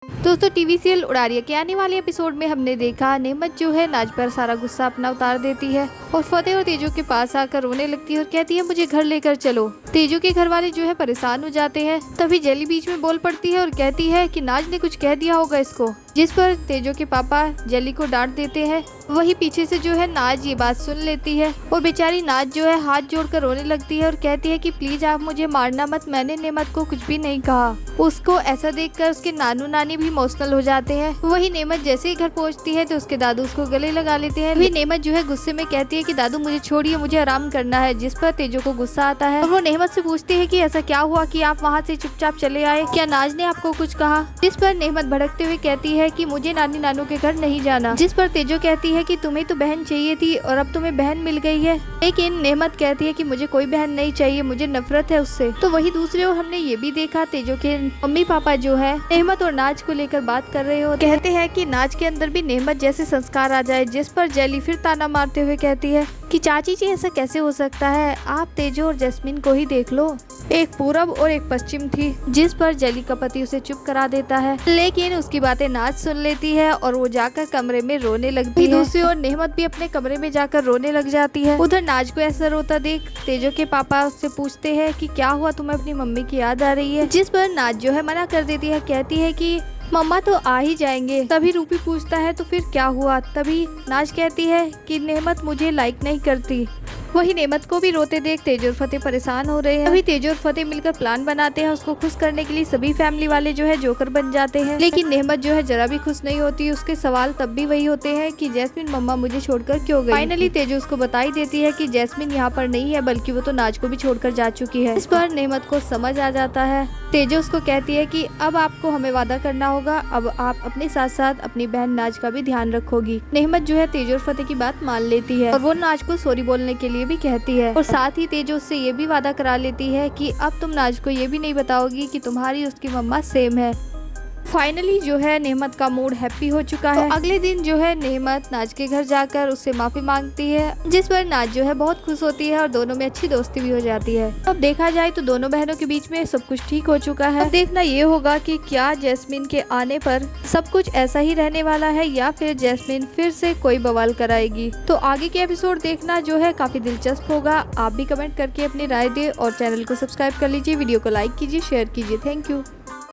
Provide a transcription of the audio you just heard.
दोस्तों TV serial Udaariyaan के आने वाले एपिसोड में हमने देखा नेमत जो है नाज पर सारा गुस्सा अपना उतार देती है और फतेह और तेजू के पास आकर रोने लगती है और कहती है मुझे घर लेकर चलो। तेजू के घर वाले जो है परेशान हो जाते हैं। तभी जेली बीच में बोल पड़ती है और कहती है कि नाज ने कुछ कह दिया होगा इसको, जिस पर तेजू के पापा जेली को डांट देते हैं। वही पीछे से जो है नाज ये बात सुन लेती है और बेचारी नाज जो है हाथ जोड़कर रोने लगती है और कहती है कि प्लीज आप मुझे मारना मत, मैंने नेमत को कुछ भी नहीं कहा। उसको ऐसा देखकर उसके नानू नानी भी इमोशनल हो जाते हैं। वही नेमत जैसे ही घर पहुंचती है तो उसके दादू उसको गले लगा लेते हैं। वही नेमत जो है गुस्से में कहती है कि दादू मुझे छोड़िए, मुझे आराम करना है, जिस पर तेजू को गुस्सा आता है और वो नेमत से पूछती है कि ऐसा क्या हुआ कि आप वहाँ से चुपचाप चले आए, क्या नाज ने आपको कुछ कहा? जिस पर नेमत भड़कते हुए कहती है कि मुझे नानी नानू के घर नहीं जाना। जिस पर तेजू कहती है कि तुम्हें तो बहन चाहिए थी और अब तुम्हें बहन मिल गई है। लेकिन नेमत कहती है कि मुझे कोई बहन नहीं चाहिए, मुझे नफरत है उससे। तो वही दूसरी ओर हमने ये भी देखा तेजू के मम्मी पापा जो है नेमत और नाज को लेकर बात कर रहे हो, कहते हैं कि नाज के अंदर भी नेमत जैसे संस्कार आ जाए। जिस पर जेली फिर ताना मारते हुए कहती है कि चाची जी ऐसा कैसे हो सकता है, आप तेजू और जैस्मिन को ही देख लो, एक पूरब और एक पश्चिम थी। जिस पर जेली का पति उसे चुप करा देता है, लेकिन उसकी बातें नाज सुन लेती है और वो जाकर कमरे में रोने लगती है। दूसरी ओर नेमत भी अपने कमरे में जाकर रोने लग जाती है। उधर नाज को ऐसा रोता देख तेजू के पापा उससे पूछते हैं कि क्या हुआ, तुम्हें अपनी मम्मी की याद आ रही है? जिस पर नाज जो है मना कर देती है, कहती है कि मम्मा तो आ ही जाएंगे। तभी रूपी पूछता है तो फिर क्या हुआ? तभी नाज कहती है कि नेमत मुझे लाइक नहीं करती। वही नेमत को भी रोते देख तेजू और फतेह परेशान हो रहे हैं। अभी तेजू और फतेह मिलकर प्लान बनाते हैं उसको खुश करने के लिए। सभी फैमिली वाले जो है जोकर बन जाते हैं, लेकिन नेमत जो है जरा भी खुश नहीं होती। उसके सवाल तब भी वही होते हैं कि जैस्मिन मम्मा मुझे छोड़कर क्यों गई। फाइनली तेजू उसको बताई देती है कि जैस्मिन यहाँ पर नहीं है, बल्कि वो तो नाज को भी छोड़कर जा चुकी है। इस पर नेमत को समझ आ जाता है। तेजू उसको कहती है कि अब आपको हमें वादा करना होगा, अब आप अपने साथ साथ अपनी बहन नाज का भी ध्यान रखोगी। नेमत जो है तेजू और फतेह की बात मान लेती है और वो नाज को सॉरी बोलने के लिए भी कहती है और साथ ही तेजू उससे ये भी वादा करा लेती है कि अब तुम नाज को ये भी नहीं बताओगी कि तुम्हारी उसकी मम्मा सेम है। फाइनली जो है नेमत का मूड हैप्पी हो चुका है। अगले दिन जो है नेमत नाज के घर जाकर उससे माफी मांगती है, जिस पर नाज जो है बहुत खुश होती है और दोनों में अच्छी दोस्ती भी हो जाती है। अब देखा जाए तो दोनों बहनों के बीच में सब कुछ ठीक हो चुका है। अब देखना ये होगा कि क्या जैस्मिन के आने पर सब कुछ ऐसा ही रहने वाला है या फिर जैस्मिन फिर से कोई बवाल कराएगी। तो आगे के एपिसोड देखना जो है काफी दिलचस्प होगा। आप भी कमेंट करके अपनी राय दे और चैनल को सब्सक्राइब कर लीजिए, वीडियो को लाइक कीजिए, शेयर कीजिए। Thank you.